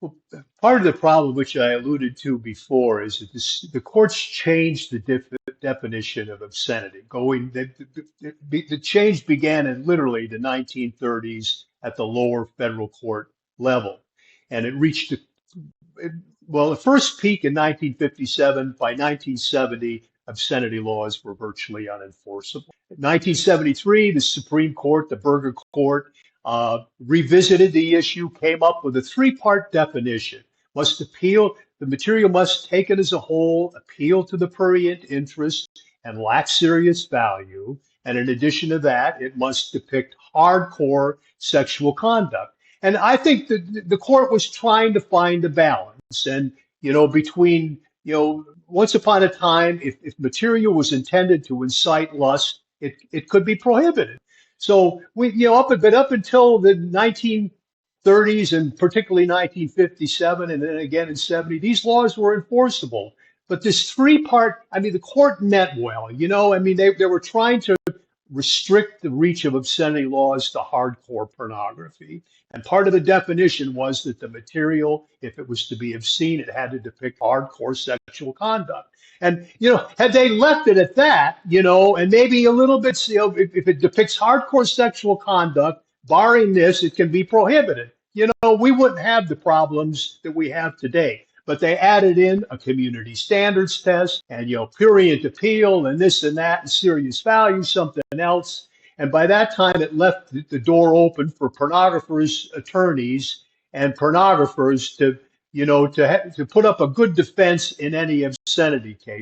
Well, part of the problem, which I alluded to before, is that the courts changed the definition of obscenity. The change began in literally the 1930s at the lower federal court level, and it reached well, the first peak in 1957. By 1970, obscenity laws were virtually unenforceable. In 1973, the Supreme Court, the Berger Court, revisited the issue, came up with a three-part definition. The material must, taken as a whole, appeal to the prurient interest and lack serious value. And in addition to that, it must depict hardcore sexual conduct. And I think that the court was trying to find a balance. And, between, once upon a time, if material was intended to incite lust, it could be prohibited. So up until the 1930s and particularly 1957 and then again in 70, these laws were enforceable. But this three-part, I mean, the court meant well, they were trying to restrict the reach of obscenity laws to hardcore pornography. And part of the definition was that the material, if it was to be obscene, it had to depict hardcore sexual conduct. And, had they left it at that, and maybe a little bit, if it depicts hardcore sexual conduct, barring this, it can be prohibited. We wouldn't have the problems that we have today. But they added in a community standards test and, prurient appeal and this and that and serious value, something else. And by that time, it left the door open for pornographers' attorneys and pornographers to put up a good defense in any obscenity case.